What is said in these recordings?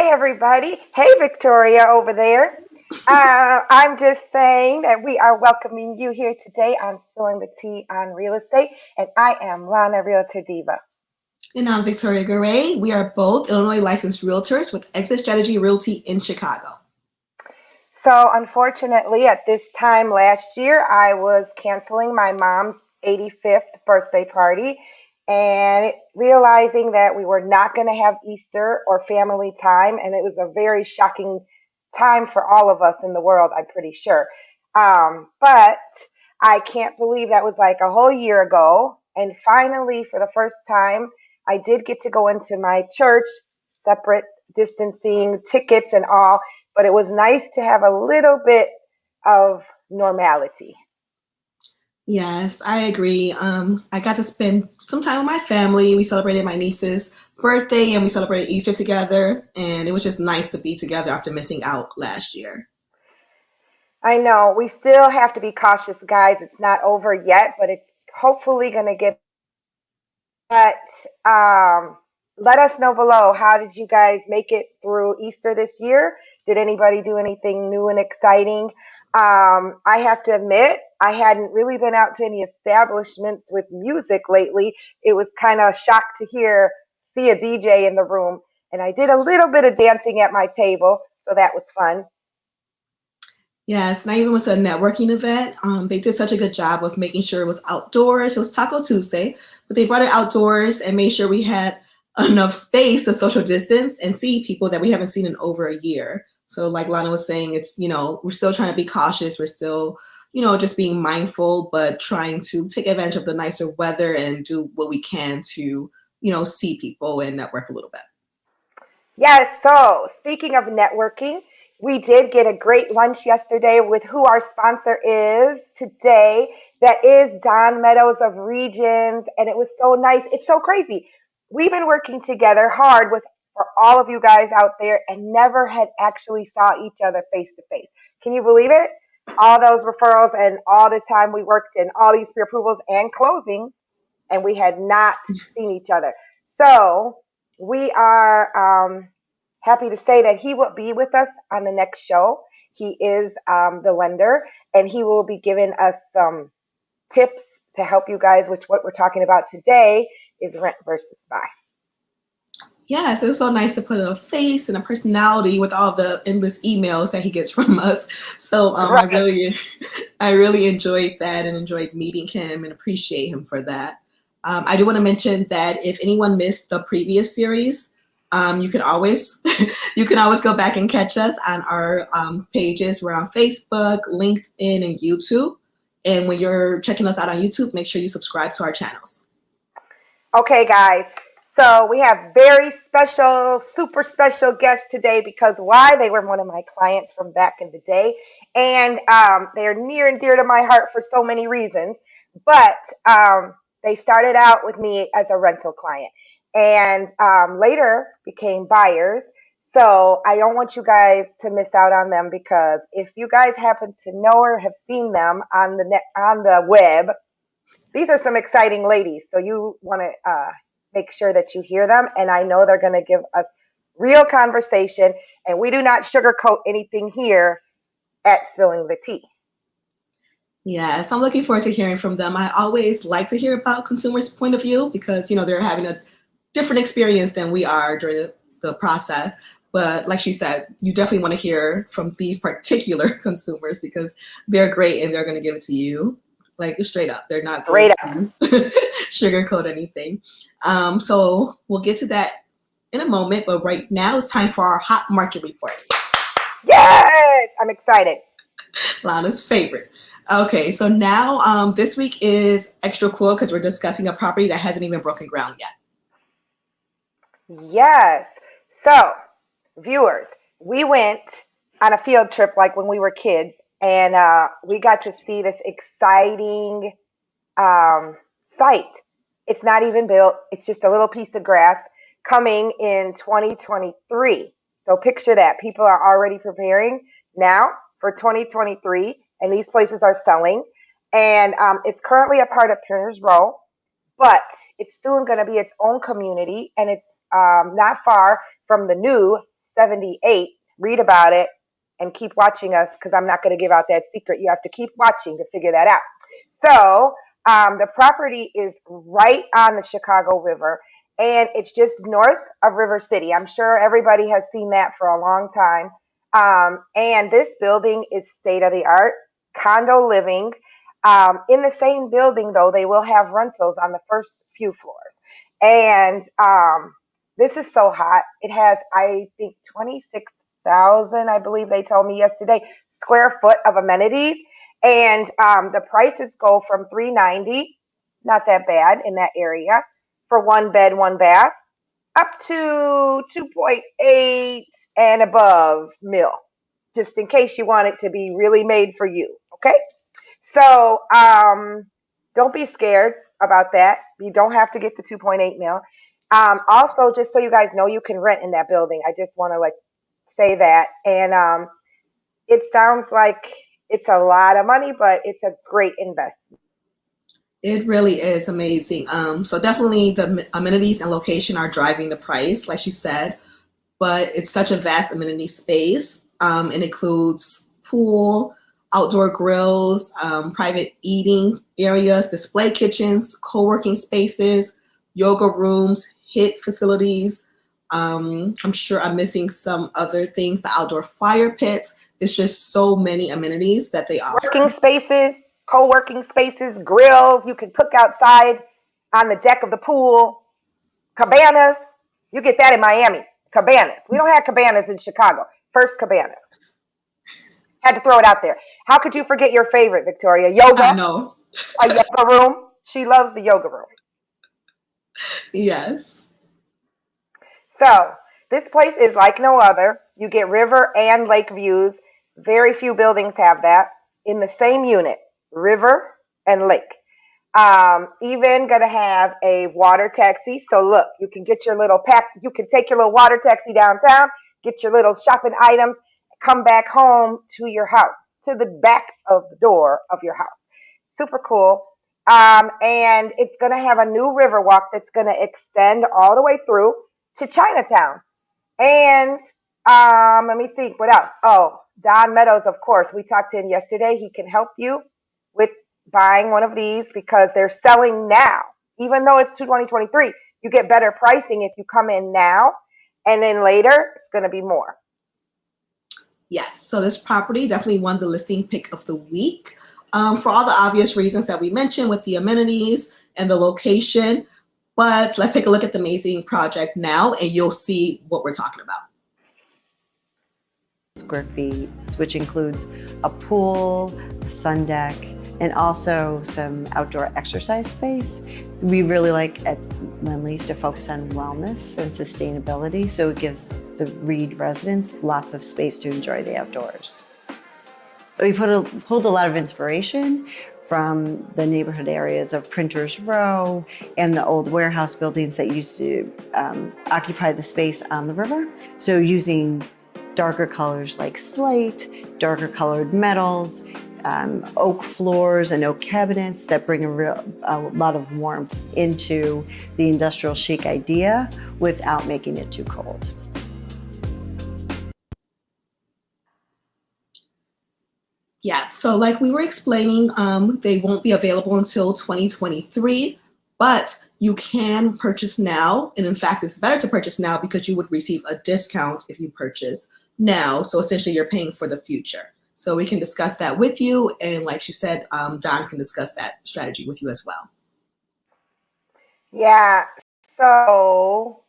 Hey, everybody. Hey, Victoria over there. I'm just saying that we are welcoming you here today on Spilling the Tea on Real Estate, and I am Lana Realtor Diva. And I'm Victoria Garay. We are both Illinois licensed realtors with Exit Strategy Realty in Chicago. So, unfortunately, at this time last year, I was canceling my mom's 85th birthday party and realizing that we were not going to have Easter or family time. And it was a very shocking time for all of us in the world, I'm pretty sure. But I can't believe that was like a whole year ago. And finally, for the first time, I did get to go into my church, separate distancing, tickets, and all, but it was nice to have a little bit of normality. Yes, I agree. I got to spend some time with my family. We celebrated my niece's birthday and we celebrated Easter together. And it was just nice to be together after missing out last year. I know we still have to be cautious, guys. It's not over yet, but it's hopefully going to get. But let us know below. How did you guys make it through Easter this year? Did anybody do anything new and exciting? I have to admit, I hadn't really been out to any establishments with music lately. It was kind of shocked to see a DJ in the room, and I did a little bit of dancing at my table, so that was fun. Yes, and I even went to a networking event. They did such a good job of making sure it was outdoors. It was Taco Tuesday, but they brought it outdoors and made sure we had enough space to social distance and see people that we haven't seen in over a year. So, like Lana was saying, we're still trying to be cautious. We're still, just being mindful, but trying to take advantage of the nicer weather and do what we can to, see people and network a little bit. Yes, so speaking of networking, we did get a great lunch yesterday with who our sponsor is today. That is Don Meadows of Regions, and it was so nice. It's so crazy. We've been working together hard with for all of you guys out there and never had actually saw each other face to face. Can you believe it? All those referrals and all the time we worked in all these pre-approvals and closing, and we had not seen each other. So we are happy to say that he will be with us on the next show. He is the lender, and he will be giving us some tips to help you guys, which what we're talking about today is rent versus buy. Yes, it was so nice to put a face and a personality with all the endless emails that he gets from us. So Right. I really enjoyed that and enjoyed meeting him and appreciate him for that. I do want to mention that if anyone missed the previous series, you can always you can always go back and catch us on our pages. We're on Facebook, LinkedIn, and YouTube. And when you're checking us out on YouTube, make sure you subscribe to our channels. Okay, guys. So we have very special, super special guests today because why? They were one of my clients from back in the day, and they're near and dear to my heart for so many reasons. But they started out with me as a rental client, and later became buyers. So I don't want you guys to miss out on them because if you guys happen to know or have seen them on the net, on the web, these are some exciting ladies. So you want to make sure that you hear them. And I know they're going to give us real conversation. And we do not sugarcoat anything here at Spilling the Tea. Yes, I'm looking forward to hearing from them. I always like to hear about consumers' point of view because, they're having a different experience than we are during the process. But like she said, you definitely want to hear from these particular consumers because they're great and they're going to give it to you like straight up. They're not going Straight up. to sugarcoat anything. So we'll get to that in a moment. But right now it's time for our hot market report. Yes, I'm excited. Lana's favorite. Okay, so now this week is extra cool because we're discussing a property that hasn't even broken ground yet. Yes. So, viewers, we went on a field trip like when we were kids, and we got to see this exciting site. It's not even built, it's just a little piece of grass coming in 2023. So picture that. People are already preparing now for 2023, and these places are selling. And it's currently a part of Printers Row, but it's soon going to be its own community, and it's not far from the new 1978. Read about it and keep watching us because I'm not going to give out that secret. You have to keep watching to figure that out. So the property is right on the Chicago River, and it's just north of River City. I'm sure everybody has seen that for a long time. And this building is state of the art, condo living. In the same building, though, they will have rentals on the first few floors. And this is so hot. It has, I think, 26,000, I believe they told me yesterday, square foot of amenities. And the prices go from $390, not that bad in that area, for one bed, one bath, up to 2.8 and above mil, just in case you want it to be really made for you. Okay. So don't be scared about that. You don't have to get the 2.8 mil. Also, just so you guys know, you can rent in that building. I just want to say that. And it sounds like it's a lot of money, but it's a great investment. It really is amazing. So definitely the amenities and location are driving the price, like she said, but it's such a vast amenity space. It includes pool, outdoor grills, private eating areas, display kitchens, co-working spaces, yoga rooms, HIIT facilities. I'm sure I'm missing some other things, the outdoor fire pits. It's just so many amenities that they offer. Working spaces, co-working spaces, grills. You can cook outside on the deck of the pool. Cabanas. You get that in Miami. Cabanas. We don't have cabanas in Chicago. First cabana. Had to throw it out there. How could you forget your favorite, Victoria? Yoga. I know. A yoga room. She loves the yoga room. Yes. So this place is like no other. You get river and lake views. Very few buildings have that in the same unit, river and lake. Even gonna have a water taxi. So look, you can get your little pack. You can take your little water taxi downtown, get your little shopping items, come back home to your house, to the back of the door of your house. Super cool. And it's gonna have a new river walk that's gonna extend all the way through to Chinatown. And let me think, what else? Oh, Don Meadows, of course. We talked to him yesterday. He can help you with buying one of these because they're selling now. Even though it's 2023, you get better pricing if you come in now, and then later it's going to be more. Yes, so this property definitely won the listing pick of the week for all the obvious reasons that we mentioned with the amenities and the location. But let's take a look at the amazing project now, and you'll see what we're talking about. Square feet, which includes a pool, a sun deck, and also some outdoor exercise space. We really like at Lendlease to focus on wellness and sustainability, so it gives the Reed residents lots of space to enjoy the outdoors. So we pulled a lot of inspiration from the neighborhood areas of Printers Row and the old warehouse buildings that used to occupy the space on the river. So using darker colors like slate, darker colored metals, oak floors and oak cabinets that bring a lot of warmth into the industrial chic idea without making it too cold. Yeah, so like we were explaining, they won't be available until 2023, but you can purchase now. And in fact, it's better to purchase now because you would receive a discount if you purchase now. So essentially you're paying for the future. So we can discuss that with you. And like she said, Don can discuss that strategy with you as well. Yeah, so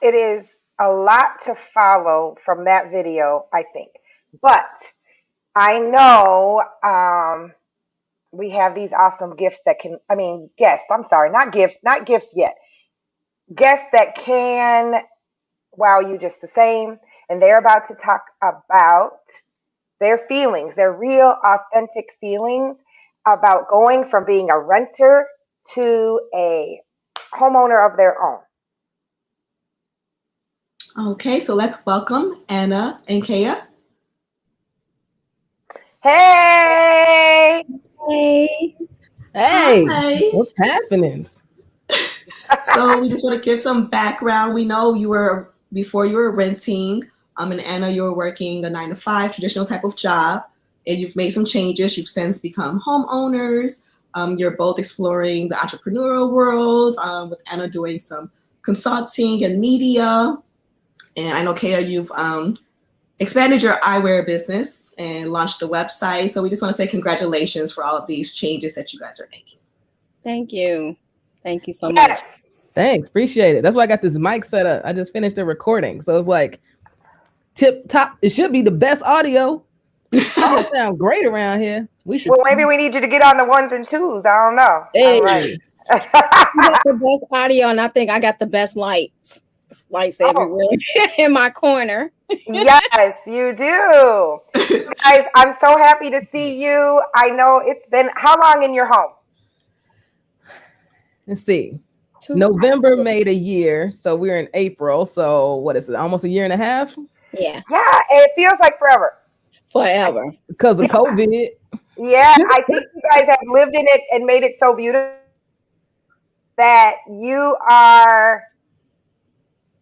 it is a lot to follow from that video, I think. But I know we have these awesome gifts that can, guests, I'm sorry, not gifts yet. Guests that can wow you just the same. And they're about to talk about their feelings, their real authentic feelings about going from being a renter to a homeowner of their own. Okay, so let's welcome Anna and Kaya. Hey! Hey. Hi. What's happening? So we just want to give some background. We know you were before you were renting, and Anna, you were working a 9 to 5 traditional type of job, and you've made some changes. You've since become homeowners. You're both exploring the entrepreneurial world, with Anna doing some consulting and media. And I know, Kea, you've expanded your eyewear business and launched the website. So we just want to say congratulations for all of these changes that you guys are making. Thank you. Thank you so much. Thanks. Appreciate it. That's why I got this mic set up. I just finished the recording. So it's like tip top. It should be the best audio. It sound great around here. We should. Well, maybe we need you to get on the 1s and 2s. I don't know. Hey. All right. You got the best audio, and I think I got the best lights. Lights everywhere in my corner. Yes, you do. Guys, I'm so happy to see you. I know it's been how long in your home? Let's see. November made a year, so we're in April. So what is it? Almost a year and a half? Yeah. Yeah, it feels like forever. Forever. Because of COVID. Yeah, I think you guys have lived in it and made it so beautiful that you are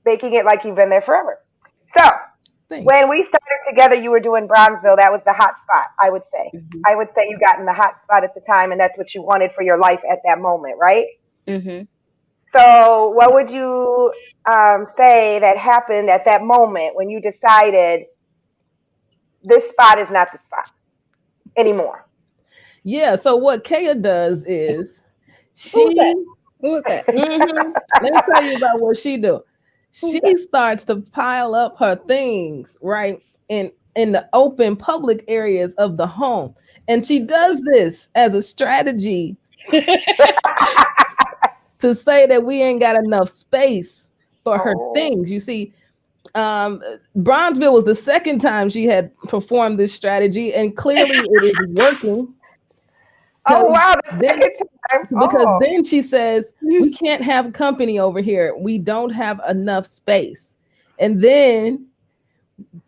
making it like you've been there forever. So when we started together, you were doing Bronzeville. That was the hot spot, I would say. Mm-hmm. I would say you got in the hot spot at the time, and that's what you wanted for your life at that moment, right? Mm-hmm. So what would you say that happened at that moment when you decided this spot is not the spot anymore? Yeah, so what Kea does is Who was that? Mm-hmm. Let me tell you about what she do. She starts to pile up her things, right, in the open public areas of the home. And she does this as a strategy to say that we ain't got enough space for her things. You see, Bronzeville was the second time she had performed this strategy, and clearly it is working. Oh, wow. The second time. Because then she says, we can't have company over here. We don't have enough space. And then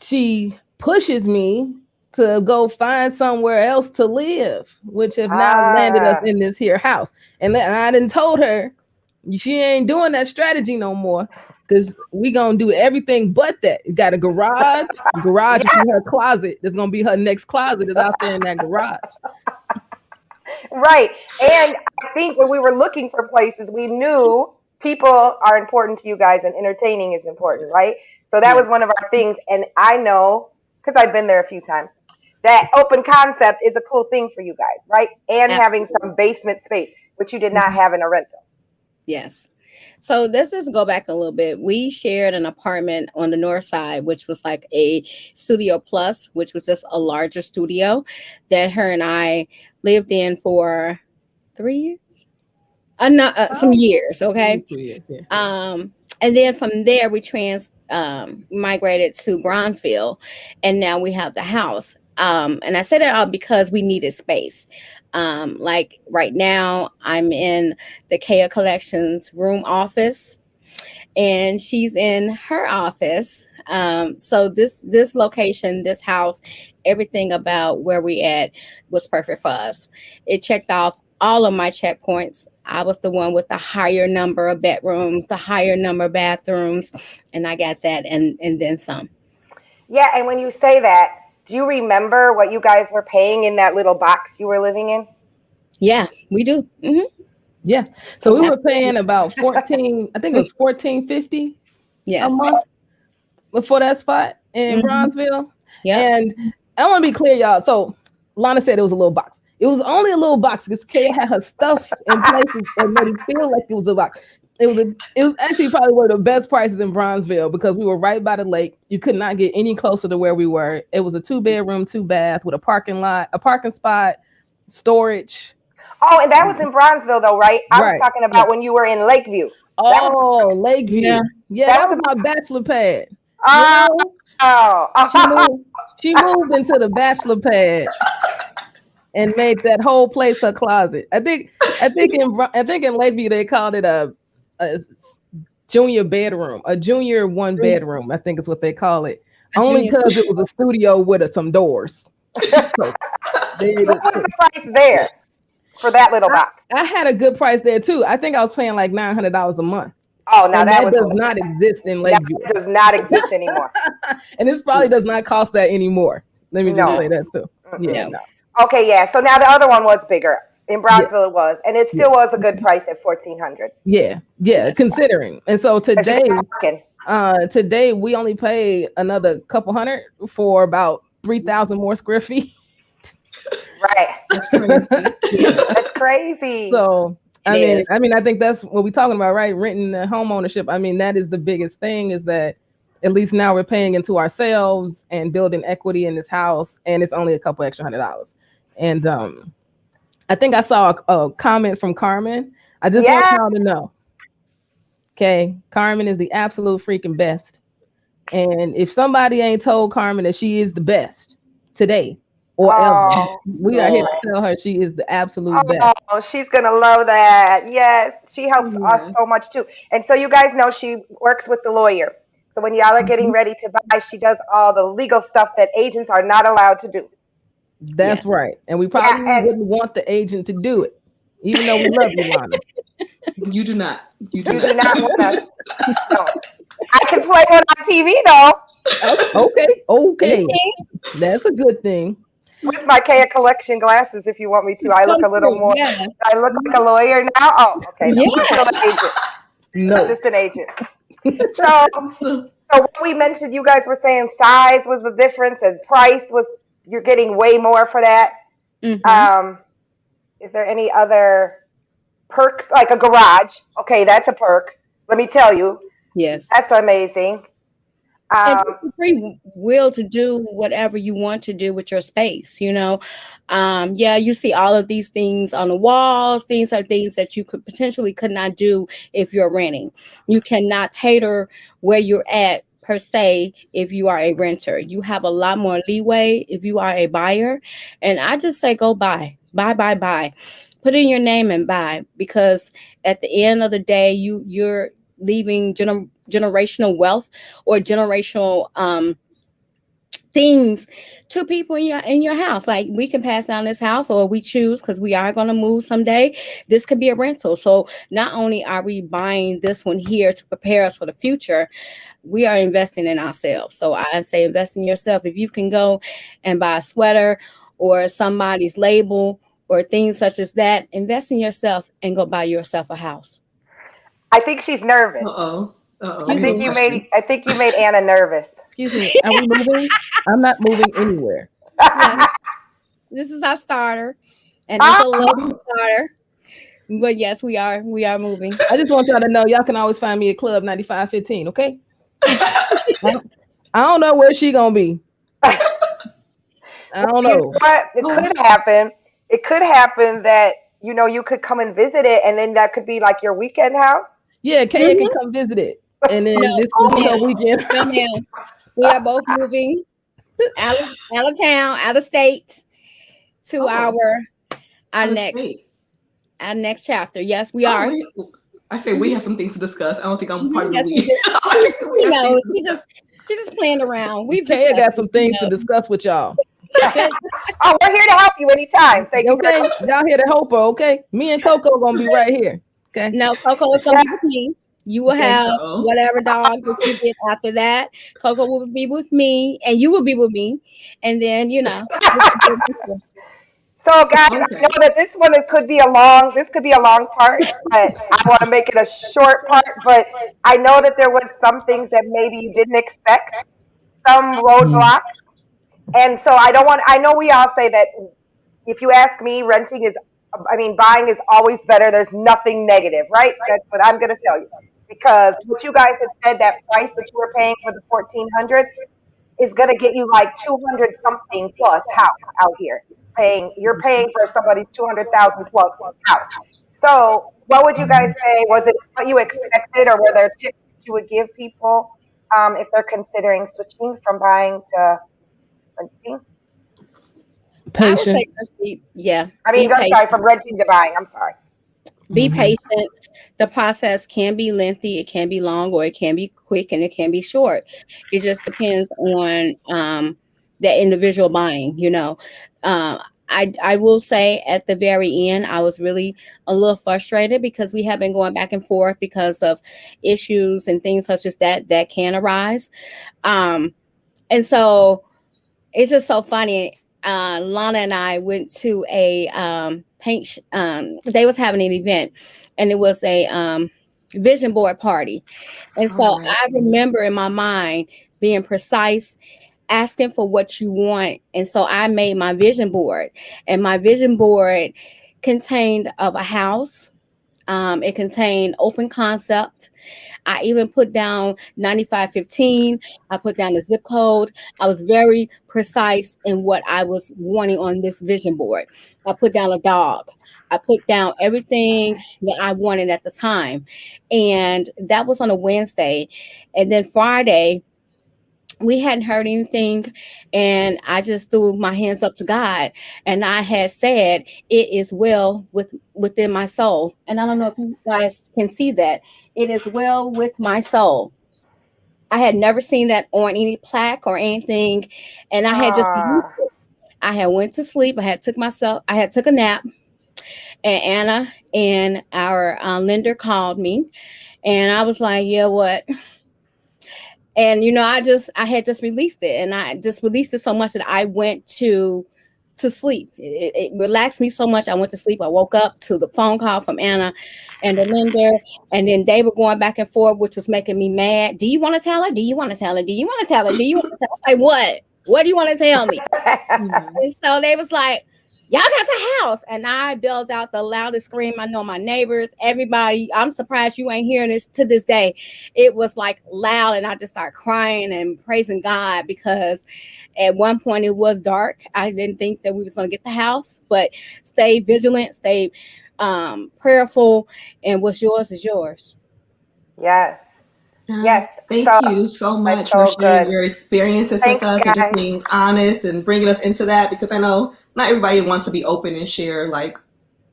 she pushes me to go find somewhere else to live, which have now landed us in this here house. And I didn't told her she ain't doing that strategy no more, because we gonna do everything but that. You got a garage is her closet. There's gonna be her next closet is out there in that garage. Right. And I think when we were looking for places, we knew people are important to you guys and entertaining is important, right? So that was one of our things. And I know, because I've been there a few times, that open concept is a cool thing for you guys, right? And having some basement space, which you did not have in a rental. Yes. So let's just go back a little bit. We shared an apartment on the north side, which was like a studio plus, which was just a larger studio that her and I lived in for 3 years. Some years, okay? 2 years, yeah. And then from there, we migrated to Bronzeville, and now we have the house. And I say that all because we needed space. Like right now, I'm in the Kea Collections room office, and she's in her office. So this location, this house, everything about where we at was perfect for us. It checked off all of my checkpoints. I was the one with the higher number of bedrooms, the higher number of bathrooms, and I got that and then some. Yeah, and when you say that, do you remember what you guys were paying in that little box you were living in? Yeah, we do. Mm-hmm. Yeah. So we were paying about $14.50 a month before that spot in Bronzeville. Yeah. And I want to be clear, y'all. So Lana said it was a little box. It was only a little box because Kea had her stuff in places that made it feel like it was a box. It was actually probably one of the best prices in Bronzeville because we were right by the lake. You could not get any closer to where we were. It was a 2-bedroom, 2-bath with a parking spot, storage. Oh, and that was in Bronzeville though, right? I was talking about when you were in Lakeview. Lakeview. Yeah, that was my bachelor pad. She moved into the bachelor pad and made that whole place her closet. I think in Lakeview they called it a junior bedroom, a junior 1-bedroom. I think is what they call it. Only because it was a studio with some doors. So, what was the price there for that little box? I had a good price there too. I think I was paying like $900 a month. Oh, now And that that was does not exist in now Lakeview. it does not exist anymore. And this probably does not cost that anymore. Let me just No. say that too. Yeah, Mm-mm. no. Okay, yeah. So now the other one was bigger. In Yeah, Brownsville it was. And it yeah, still was a good price at 1400. yeah, yeah. Yes. Considering. And so Because you today, got parking. today we only pay another couple hundred for about 3,000 more square feet. Right. That's crazy. That's crazy. So It is. I think that's what we're talking about, right? Renting the home ownership. I mean, that is the biggest thing, is that at least now we're paying into ourselves and building equity in this house, and it's only a couple extra $100. And I think I saw a comment from Carmen. I just want Yeah. y'all to know. Okay, Carmen is the absolute freaking best. And if somebody ain't told Carmen that she is the best today or ever, Oh. we are here to tell her she is the absolute best. Oh, she's gonna love that. Yes, she helps us Yeah. so much too. And so you guys know she works with the lawyer. So when y'all are getting ready to buy, she does all the legal stuff that agents are not allowed to do. That's Yeah. right. And we probably and- wouldn't want the agent to do it, even though we love you, Lana. You do not. You do You not. do not want us. No. I can play one on TV though, Okay. That's a good thing. with my Kaya collection glasses if you want me to. I look a little more. Yes. I look like a lawyer now. Oh, okay. No, Yeah. I'm still an agent. No. Just an agent. So So, what we mentioned, you guys were saying size was the difference and price was, you're getting way more for that. Mhm. Is there any other perks, like a garage? Okay, that's a perk. Let me tell you, Yes. that's amazing. And it's a free will to do whatever you want to do with your space, you know. Yeah, you see all of these things on the walls. These are things that you could not do if you're renting. You cannot tailor where you're at per se if you are a renter. You have a lot more leeway if you are a buyer. And I just say go buy. Buy. Put in your name and buy, because at the end of the day, you're leaving generational wealth or generational things to people in your house. Like, we can pass down this house, or we choose, because we are going to move someday, this could be a rental. So not only are we buying this one here to prepare us for the future, we are investing in ourselves. So I say invest in yourself. If you can go and buy a sweater or somebody's label or things such as that, invest in yourself and go buy yourself a house. I think she's nervous. uh-oh. Uh-oh. Excuse me. I think you made Anna nervous. Excuse me. Are we moving? I'm not moving anywhere. Yes. This is our starter, and it's a local starter. But yes, we are moving. I just want y'all to know y'all can always find me at Club 9515, okay? I don't know where she gonna be. I don't You know know. what? It could happen. It could happen that, you know, you could come and visit it, and then that could be like your weekend house. Yeah, Kaya can come visit it. And then No, this will be her no. weekend. No, ma'am. We are both moving out of town, out of state, to our next chapter. Yes, we are. I say we have some things to discuss. I don't think I'm part of Yes, the we lead. You know, she just playing around. We've Kaya got discussed some it, things you to know. discuss with y'all. Oh, we're here to help you anytime. Thank you very Okay, much. y'all here to help her, okay? Me and Coco gonna be right here. Okay. No, Coco is gonna be with me. You will have Uh-oh. whatever dog that you get after that. Coco will be with me, and you will be with me, and then So, guys, I Okay. know that this could be a long part, but I want to make it a short part. But I know that there was some things that maybe you didn't expect, some roadblocks, and so I know we all say that if you ask me, buying is always better. There's nothing negative, right? That's what I'm going to tell you. Because what you guys had said, that price that you were paying for the 1400 is going to get you like 200 something plus house out here. You're paying for somebody's 200,000 plus house. So what would you guys say? Was it what you expected, or were there tips you would give people if they're considering switching from buying to renting? I would say, Patience. From renting to buying. I'm sorry. Be patient. The process can be lengthy, it can be long, or it can be quick, and it can be short. It just depends on the individual buying, you know. I will say at the very end, I was really a little frustrated because we have been going back and forth because of issues and things such as that can arise. Um, and so it's just so funny. Lana and I went to a they was having an event, and it was a vision board party. And so All right. I remember in my mind being precise, asking for what you want. And so I made my vision board, and my vision board contained of a house. It contained open concept. I even put down 9515. I put down the zip code. I was very precise in what I was wanting on this vision board. I put down a dog. I put down everything that I wanted at the time. And that was on a Wednesday. And then Friday, we hadn't heard anything, and I just threw my hands up to God, and I had said, "It is well within my soul." And I don't know if you guys can see that. It is well with my soul. I had never seen that on any plaque or anything, and I had just Ah, I had went to sleep. I had took a nap, and Anna and our lender called me, and I was like, "Yeah, what?" And I had just released it, and I just released it so much that I went to sleep. It relaxed me so much. I went to sleep. I woke up to the phone call from Anna and the lender, and then they were going back and forth, which was making me mad. Do you want to tell her? Do you want to tell her? Do you want to tell her? Do you want to tell her? Like, what do you want to tell me? Mhm. And so they was like, "Y'all got the house." And I built out the loudest scream. I know my neighbors, everybody. I'm surprised you ain't hearing this to this day. It was like loud, and I just started crying and praising God because at one point it was dark. I didn't think that we was going to get the house, but stay vigilant, stay prayerful, and what's yours is yours. yes, Yes, yes. thank So you so that's much for so sharing good. your experiences with Thanks, us and just guys. being honest and bringing us into that, because I know not everybody wants to be open and share like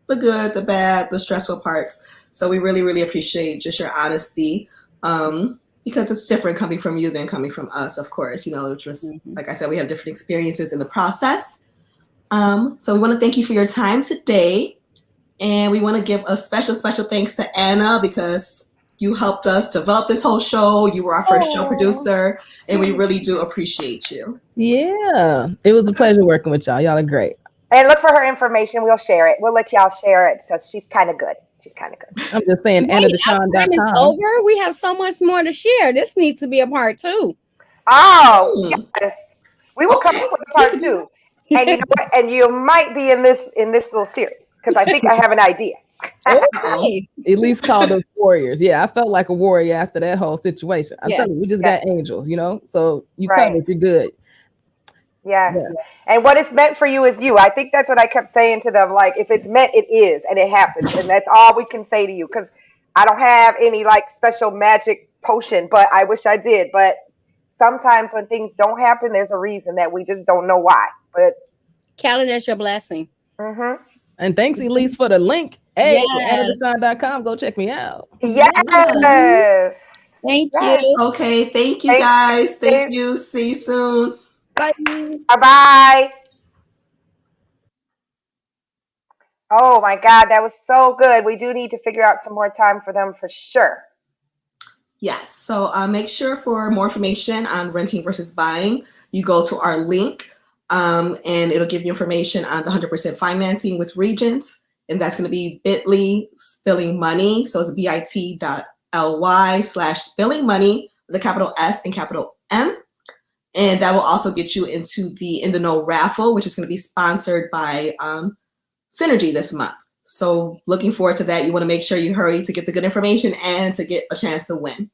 the good, the bad, the stressful parts. So we really, really appreciate just your honesty, because it's different coming from you than coming from us, of course. Just Mhm. like I said, we have different experiences in the process. So we want to thank you for your time today. And we want to give a special, special thanks to Anna because you helped us develop this whole show. You were our first show Oh, producer, and we really do appreciate you. Yeah, it was a pleasure working with y'all. Y'all are great. And look for her information. We'll share it. We'll let y'all share it. So she's kind of good. She's kind of good. I'm just saying, wait, our time is AnnaDeshawn.com. over. We have so much more to share. This needs to be a part two. Oh, Hmm. yes. We will come Okay, up with a we part can do that. two. And you know what? And you might be in this little series because I think I have an idea. Uh-oh. Okay. At least called us warriors. Yeah, I felt like a warrior after that whole situation. I'm Yeah. telling you, we just Yes, got angels, so you right. covered, you're good. Yes. Yeah. And what is meant for you is you. I think that's what I kept saying to them. Like, if it's meant, it is, and it happens. And that's all we can say to you. Because I don't have any like special magic potion, but I wish I did. But sometimes when things don't happen, there's a reason that we just don't know why. But Count it as your blessing. hmm And thanks, Elise, for the link. Hey, Yes. AnnaDeshawn.com. Go check me out. yes, Yeah. Thank yes. you. Okay, thank you Thanks, guys. Thank guys. you. See you soon. Bye. Bye bye. Oh my God, that was so good. We do need to figure out some more time for them for sure. Yes. So make sure for more information on renting versus buying, you go to our link, and it'll give you information on the 100% financing with Regents. And that's going to be bit.ly spilling money. So it's bit.ly/spilling money with a capital S and capital M. And that will also get you into the In the Know raffle, which is going to be sponsored by Synergy this month. So looking forward to that. You want to make sure you hurry to get the good information and to get a chance to win.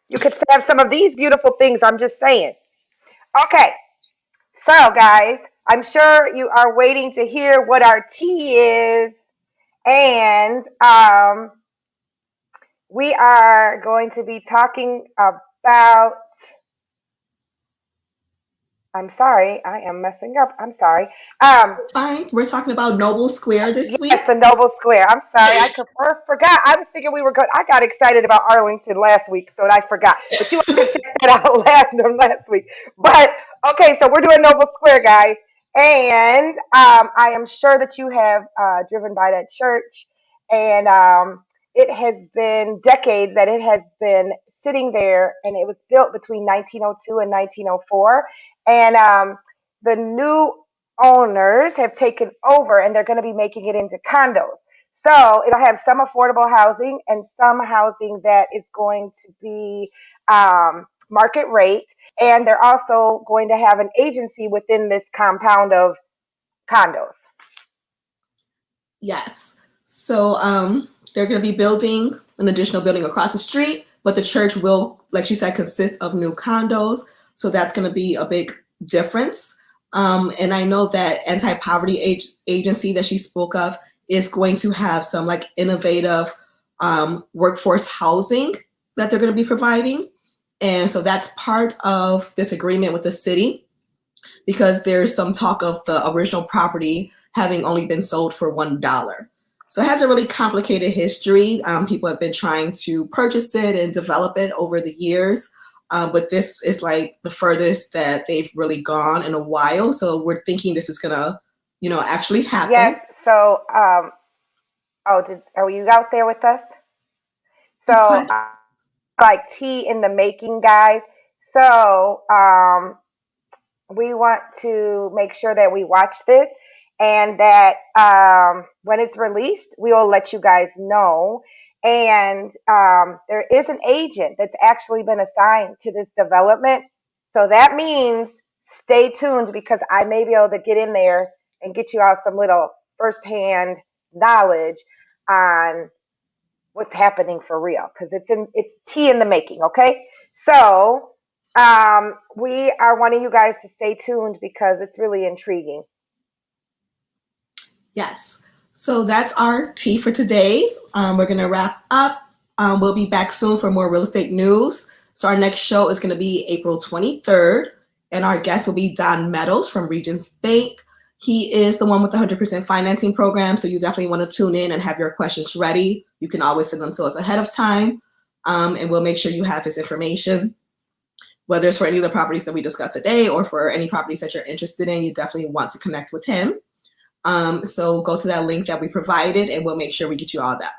You could have some of these beautiful things. I'm just saying. Okay, so guys, I'm sure you are waiting to hear what our tea is. And we are going to be talking about. I'm sorry, I am messing up. I'm sorry. Fine. We're talking about Noble Square this Yes, week. the Noble Square. I'm sorry, I forgot. I was thinking we were good. I got excited about Arlington last week, so I forgot. But you have to check that out last week. But okay, so we're doing Noble Square, guys. And I am sure that you have driven by that church, and it has been decades that it has been sitting there, and it was built between 1902 and 1904. And the new owners have taken over, and they're going to be making it into condos. So it'll have some affordable housing and some housing that is going to be market rate. And they're also going to have an agency within this compound of condos. Yes. So they're going to be building an additional building across the street, but the church will, like she said, consist of new condos. So that's going to be a big difference. And I know that anti-poverty agency that she spoke of is going to have some like innovative workforce housing that they're going to be providing. And so that's part of this agreement with the city, because there's some talk of the original property having only been sold for $1. So it has a really complicated history. People have been trying to purchase it and develop it over the years. But this is like the furthest that they've really gone in a while. So we're thinking this is gonna, actually happen. Yes. So, are you out there with us? So, like tea in the making, guys. So, we want to make sure that we watch this, and that when it's released, we will let you guys know. And there is an agent that's actually been assigned to this development. So that means stay tuned, because I may be able to get in there and get you all some little firsthand knowledge on what's happening for real, because it's tea in the making. Okay. So we are wanting you guys to stay tuned, because it's really intriguing. Yes. So that's our tea for today. We're going to wrap up. We'll be back soon for more real estate news. So our next show is going to be April 23rd, and our guest will be Don Meadows from Regions Bank. He is the one with the 100% financing program, so you definitely want to tune in and have your questions ready. You can always send them to us ahead of time, and we'll make sure you have his information. Whether it's for any of the properties that we discussed today or for any properties that you're interested in, you definitely want to connect with him. So go to that link that we provided, and we'll make sure we get you all that.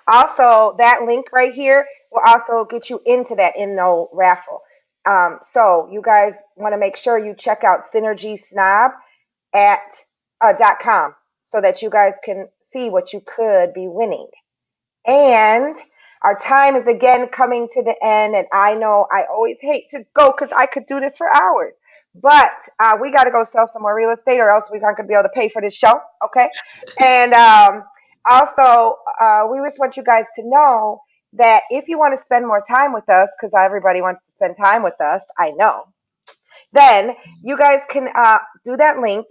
Also, that link right here will also get you into that InNo raffle. So you guys want to make sure you check out synergysnob.com so that you guys can see what you could be winning. And our time is again coming to the end, and I know I always hate to go because I could do this for hours. But we got to go sell some more real estate, or else we aren't going to be able to pay for this show, okay? And also, we just want you guys to know that if you want to spend more time with us, because everybody wants to spend time with us, I know, then you guys can do that link.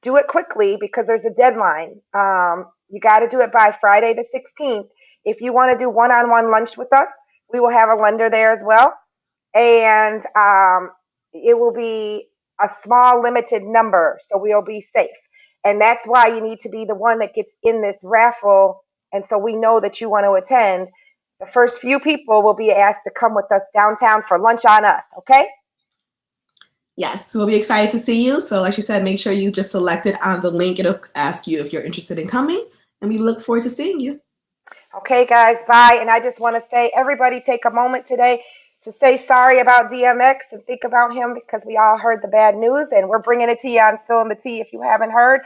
Do it quickly, because there's a deadline. You got to do it by Friday the 16th. If you want to do one-on-one lunch with us, we will have a lender there as well. And it will be a small limited number, so we'll be safe. And that's why you need to be the one that gets in this raffle. And so we know that you want to attend. The first few people will be asked to come with us downtown for lunch on us, okay? Yes, we'll be excited to see you. So like she said, make sure you just select it on the link. It'll ask you if you're interested in coming, and we look forward to seeing you. Okay, guys, bye. And I just want to say, everybody take a moment today to say sorry about DMX and think about him, because we all heard the bad news, and we're bringing it to you on Spilling the Tea if you haven't heard.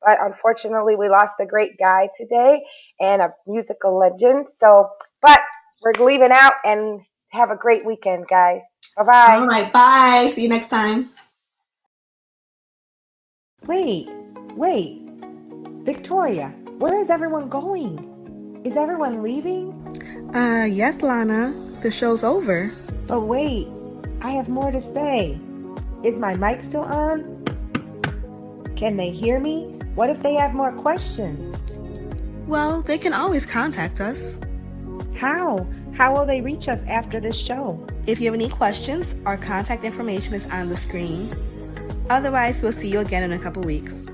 But unfortunately, we lost a great guy today and a musical legend. But we're leaving out, and have a great weekend, guys. Bye-bye. All right, bye. See you next time. Wait. Victoria, where is everyone going? Is everyone leaving? Yes, Lana. The show's over. But wait, I have more to say. Is my mic still on? Can they hear me? What if they have more questions? Well, they can always contact us. How? How will they reach us after this show? If you have any questions, our contact information is on the screen. Otherwise, we'll see you again in a couple weeks.